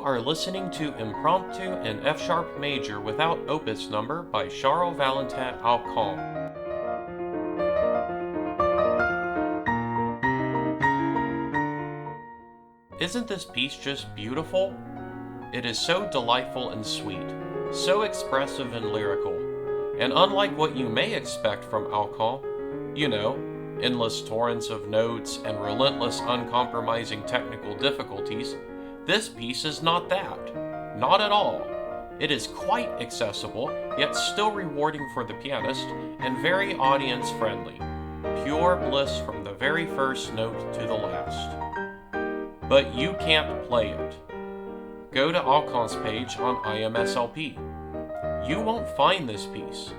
are listening to Impromptu in F-sharp major without opus number by Charles-Valentin Alkan. Isn't this piece just beautiful? It is so delightful and sweet, so expressive and lyrical, and unlike what you may expect from Alkan, endless torrents of notes and relentless uncompromising technical difficulties, this piece is not that. Not at all. It is quite accessible, yet still rewarding for the pianist, and very audience-friendly. Pure bliss from the very first note to the last. But you can't play it. Go to Alkan's page on IMSLP. You won't find this piece.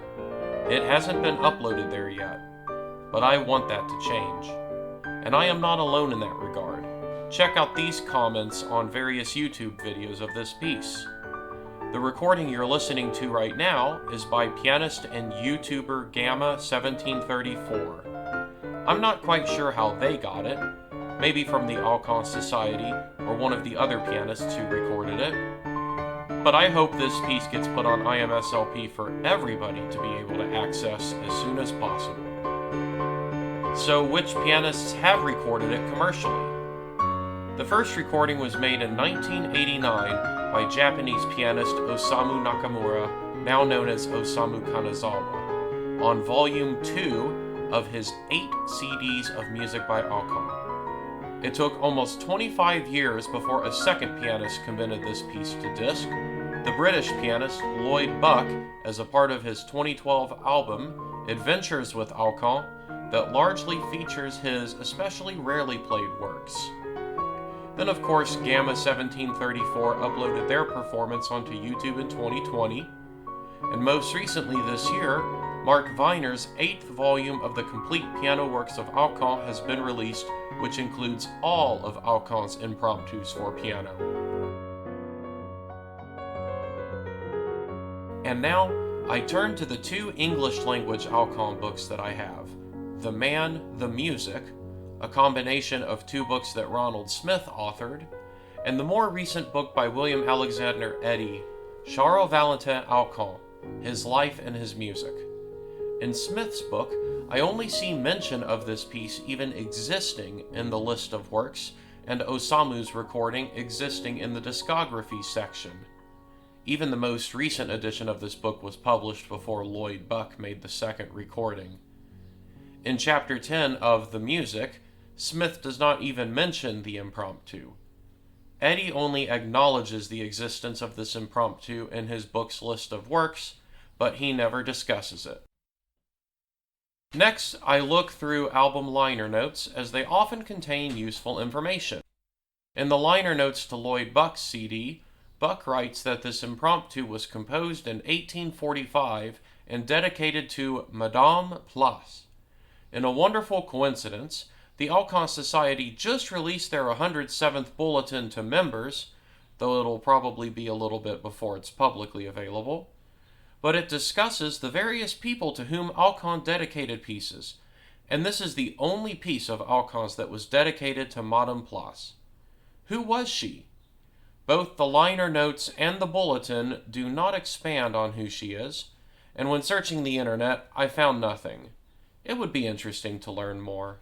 It hasn't been uploaded there yet, but I want that to change. And I am not alone in that regard. Check out these comments on various YouTube videos of this piece. The recording you're listening to right now is by pianist and YouTuber Gamma1734. I'm not quite sure how they got it, maybe from the Alkan Society or one of the other pianists who recorded it, but I hope this piece gets put on IMSLP for everybody to be able to access as soon as possible. So which pianists have recorded it commercially? The first recording was made in 1989 by Japanese pianist Osamu Nakamura, now known as Osamu Kanazawa, on Volume 2 of his 8 CDs of music by Alkan. It took almost 25 years before a second pianist committed this piece to disc, the British pianist Lloyd Buck, as a part of his 2012 album, Adventures with Alkan, that largely features his especially rarely played works. Then of course Gamma1734 uploaded their performance onto YouTube in 2020, and most recently this year, Mark Weiner's 8th volume of the complete piano works of Alkan has been released, which includes all of Alkan's impromptus for piano. And now, I turn to the 2 English-language Alkan books that I have, The Man, the Music, a combination of 2 books that Ronald Smith authored, and the more recent book by William Alexander Eddy, Charles-Valentin Alkan, His Life and His Music. In Smith's book, I only see mention of this piece even existing in the list of works, and Osamu's recording existing in the discography section. Even the most recent edition of this book was published before Lloyd Buck made the second recording. In Chapter 10 of The Music, Smith does not even mention the impromptu. Eddy only acknowledges the existence of this impromptu in his book's list of works, but he never discusses it. Next, I look through album liner notes, as they often contain useful information. In the liner notes to Lloyd Buck's CD, Buck writes that this impromptu was composed in 1845 and dedicated to Madame Place. In a wonderful coincidence, the Alkan Society just released their 107th bulletin to members, though it'll probably be a little bit before it's publicly available. But it discusses the various people to whom Alkan dedicated pieces, and this is the only piece of Alkan's that was dedicated to Madame Place. Who was she? Both the liner notes and the bulletin do not expand on who she is, and when searching the internet, I found nothing. It would be interesting to learn more.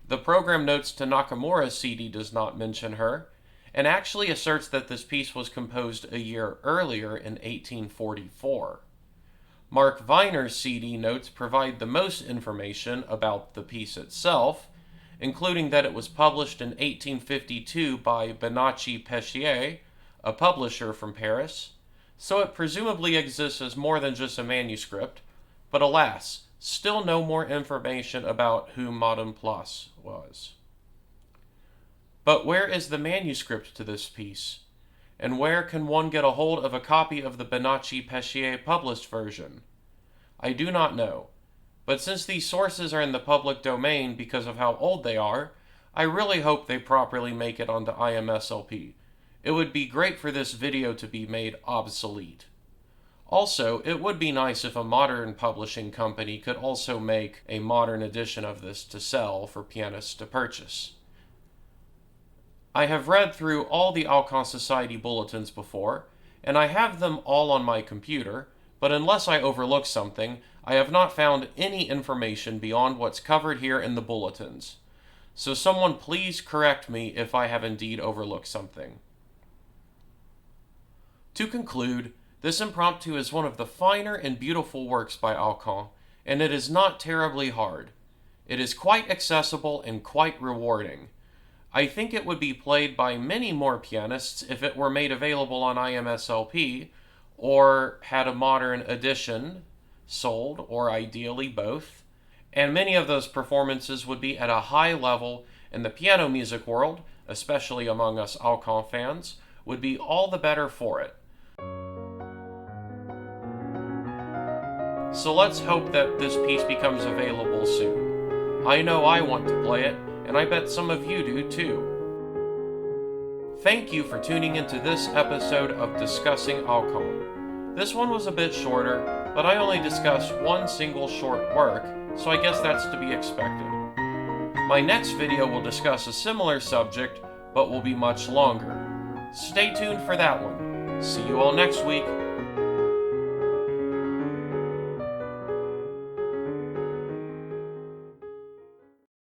The program notes to Nakamura CD does not mention her, and actually asserts that this piece was composed a year earlier in 1844. Mark Weiner's CD notes provide the most information about the piece itself, including that it was published in 1852 by Benacci Peschier, a publisher from Paris, so it presumably exists as more than just a manuscript, but alas, still no more information about who Madame Place was. But where is the manuscript to this piece? And where can one get a hold of a copy of the Benacci Peschier published version? I do not know, but since these sources are in the public domain because of how old they are, I really hope they properly make it onto IMSLP. It would be great for this video to be made obsolete. Also, it would be nice if a modern publishing company could also make a modern edition of this to sell for pianists to purchase. I have read through all the Alkan Society bulletins before, and I have them all on my computer, but unless I overlook something, I have not found any information beyond what's covered here in the bulletins. So someone please correct me if I have indeed overlooked something. To conclude, this impromptu is one of the finer and beautiful works by Alkan, and it is not terribly hard. It is quite accessible and quite rewarding. I think it would be played by many more pianists if it were made available on IMSLP, or had a modern edition sold, or ideally both, and many of those performances would be at a high level, and the piano music world, especially among us Alkan fans, would be all the better for it. So let's hope that this piece becomes available soon. I know I want to play it, and I bet some of you do too. Thank you for tuning into this episode of Discussing Alkan. This one was a bit shorter, but I only discussed one single short work, so I guess that's to be expected. My next video will discuss a similar subject, but will be much longer. Stay tuned for that one. See you all next week.